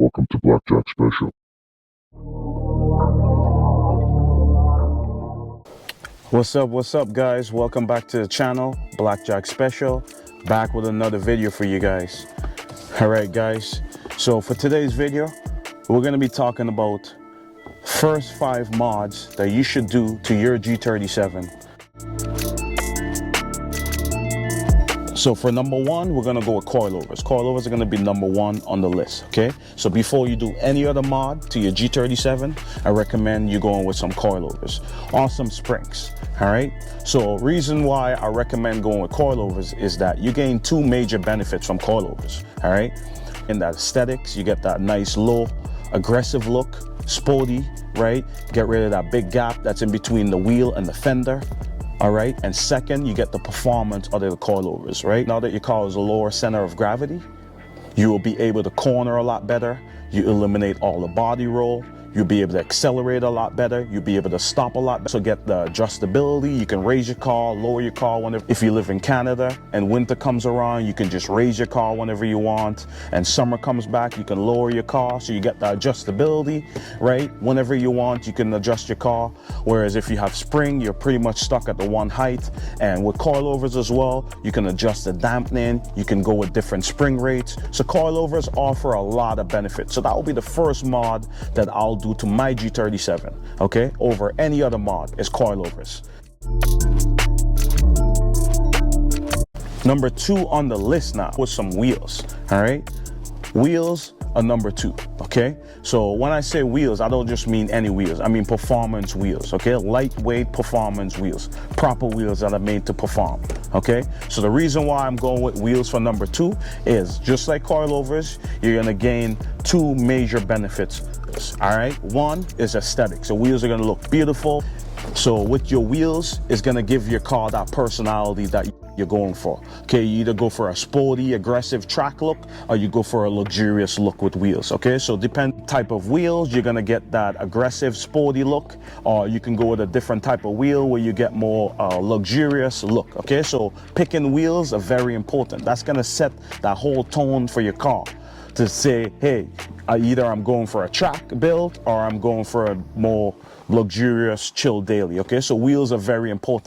Welcome to Blackjack Special. What's up guys, welcome back to the channel, Blackjack Special, back with another video for you guys. Alright guys, so for today's video we're going to be talking about first 5 mods that you should do to your G37. So for number 1, we're going to go with coilovers. Coilovers are going to be number 1 on the list, okay? So before you do any other mod to your G37, I recommend you going with some coilovers or some springs, all right? So reason why I recommend going with coilovers is that you gain 2 major benefits from coilovers, all right? In that aesthetics, you get that nice low aggressive look, sporty, right? Get rid of that big gap that's in between the wheel and the fender. All right, and second, you get the performance of the coilovers, right? Now that your car is a lower center of gravity, you will be able to corner a lot better. You eliminate all the body roll. You'll be able to accelerate a lot better. You'll be able to stop a lot better. So get the adjustability. You can raise your car, lower your car whenever. If you live in Canada and winter comes around, you can just raise your car whenever you want. And summer comes back, you can lower your car. So you get the adjustability, right? Whenever you want, you can adjust your car. Whereas if you have spring, you're pretty much stuck at the one height. And with coilovers as well, you can adjust the dampening. You can go with different spring rates. So coilovers offer a lot of benefits. So that will be the first mod that I'll do to my G37, okay, over any other mod is coilovers. Number 2 on the list now with some wheels, all right? Wheels are number 2, okay? So when I say wheels, I don't just mean any wheels. I mean performance wheels, okay? Lightweight performance wheels, proper wheels that are made to perform, okay? So the reason why I'm going with wheels for number 2 is just like coilovers, you're gonna gain 2 major benefits, all right? One is aesthetics. So wheels are gonna look beautiful. So with your wheels, it's gonna give your car that personality that you're going for. Okay, you either go for a sporty, aggressive track look, or you go for a luxurious look with wheels. Okay, so depend type of wheels, you're gonna get that aggressive, sporty look, or you can go with a different type of wheel where you get more luxurious look. Okay, so picking wheels are very important. That's gonna set that whole tone for your car to say, hey, either I'm going for a track build or I'm going for a more luxurious chill daily. Okay, so wheels are very important.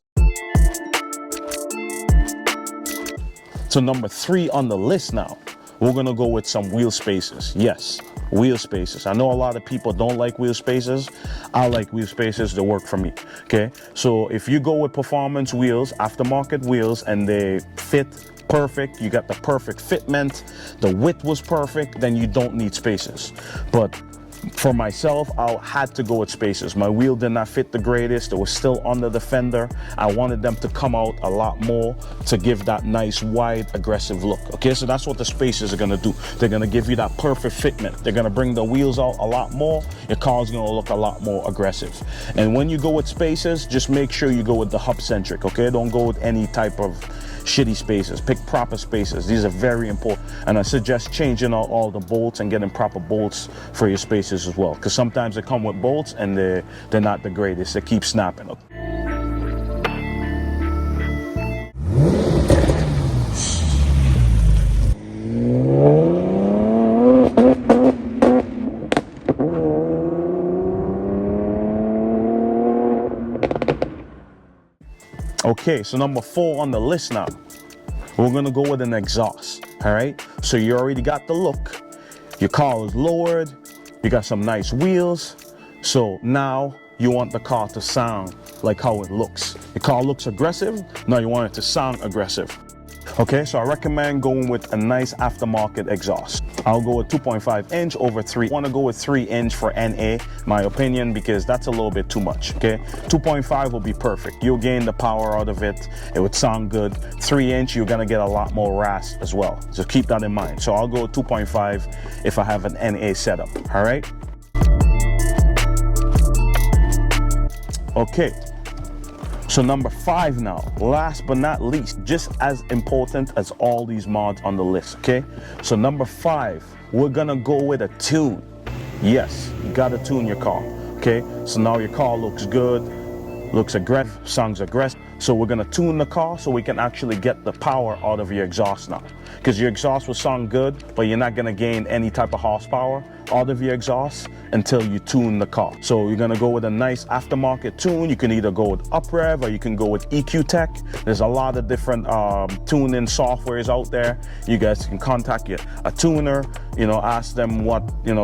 So number 3 on the list now, we're gonna go with some wheel spacers. Yes, wheel spacers. I know a lot of people don't like wheel spacers. I like wheel spacers, they work for me, okay? So if you go with performance wheels, aftermarket wheels, and they fit perfect, you got the perfect fitment, the width was perfect, then you don't need spacers. But for myself, I had to go with spacers. My wheel did not fit the greatest. It was still under the fender. I wanted them to come out a lot more to give that nice, wide, aggressive look. Okay, so that's what the spacers are gonna do. They're gonna give you that perfect fitment. They're gonna bring the wheels out a lot more. Your car's gonna look a lot more aggressive. And when you go with spacers, just make sure you go with the hub-centric, okay? Don't go with any type of shitty spacers. Pick proper spacers. These are very important. And I suggest changing out all the bolts and getting proper bolts for your spacers as well. Because sometimes they come with bolts and they're not the greatest. They keep snapping. Okay, so number 4 on the list now, we're gonna go with an exhaust, all right? So you already got the look, your car is lowered, you got some nice wheels, so now you want the car to sound like how it looks. Your car looks aggressive, now you want it to sound aggressive. Okay, so I recommend going with a nice aftermarket exhaust. I'll go with 2.5 inch over 3. I want to go with 3 inch for NA, my opinion, because that's a little bit too much, okay? 2.5 will be perfect. You'll gain the power out of it. It would sound good. 3 inch, you're going to get a lot more rasp as well. So keep that in mind. So I'll go with 2.5 if I have an NA setup, all right? Okay. So number 5 now, last but not least, just as important as all these mods on the list, okay? So number 5, we're gonna go with a tune. Yes, you gotta tune your car, okay? So now your car looks good, looks aggressive, sounds aggressive. So we're gonna tune the car so we can actually get the power out of your exhaust now. Because your exhaust will sound good, but you're not gonna gain any type of horsepower out of your exhaust until you tune the car. So you're gonna go with a nice aftermarket tune. You can either go with UpRev or you can go with EQ Tech. There's a lot of different tuning softwares out there. You guys can contact a tuner, ask them what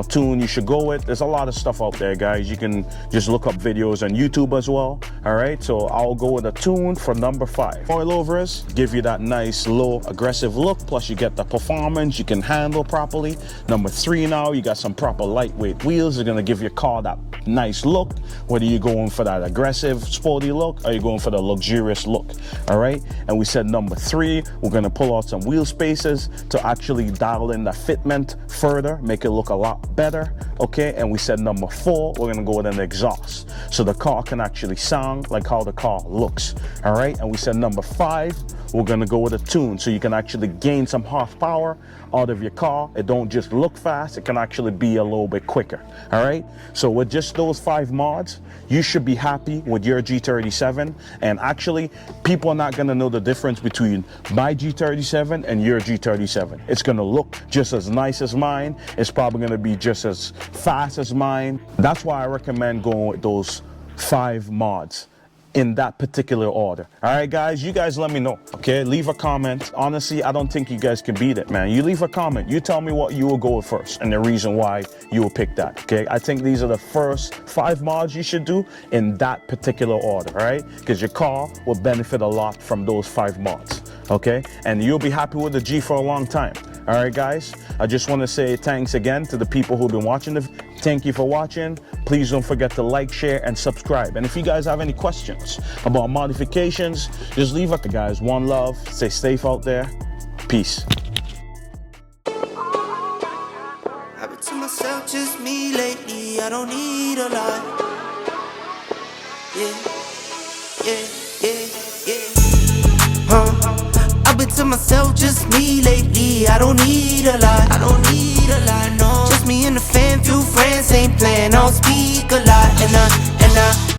tune you should go with. There's a lot of stuff out there, guys. You can just look up videos on YouTube as well. All right, so I'll go with a tune for number 5. Coilovers give you that nice low aggressive look, plus you get the performance, you can handle properly. Number 3, now you got some proper lightweight wheels. They're gonna give your car that nice look, whether you're going for that aggressive sporty look or you're going for the luxurious look. All right, and we said number 3, we're gonna pull out some wheel spacers to actually dial in the fitment further, make it look a lot better. Okay, and we said number 4, we're gonna go with an exhaust so the car can actually sound like how the car looks. All right, and we said number 5, we're gonna go with a tune so you can actually gain some horsepower out of your car. It don't just look fast, it can actually be a little bit quicker. All right, so with just those 5 mods, you should be happy with your G37. And actually, people are not gonna know the difference between my G37 and your G37. It's gonna look just as nice as mine. It's probably gonna be just as fast as mine. That's why I recommend going with those 5 mods in that particular order. All right, guys, you guys let me know. Okay, leave a comment. Honestly, I don't think you guys can beat it, man. You leave a comment, you tell me what you will go with first and the reason why you will pick that. Okay, I think these are the first 5 mods you should do in that particular order. All right, because your car will benefit a lot from those 5 mods. Okay, and you'll be happy with the G for a long time. All right, guys, I just want to say thanks again to the people who've been watching. Thank you for watching. Please don't forget to like, share, and subscribe. And if you guys have any questions about modifications, just leave it. Guys, one love. Stay safe out there. Peace. I've been to myself, just me lately. I don't need a lot. I've been to myself, just me lately. I don't need a lot. No. Just me and the fam, few friends ain't playing. I don't speak a lot, and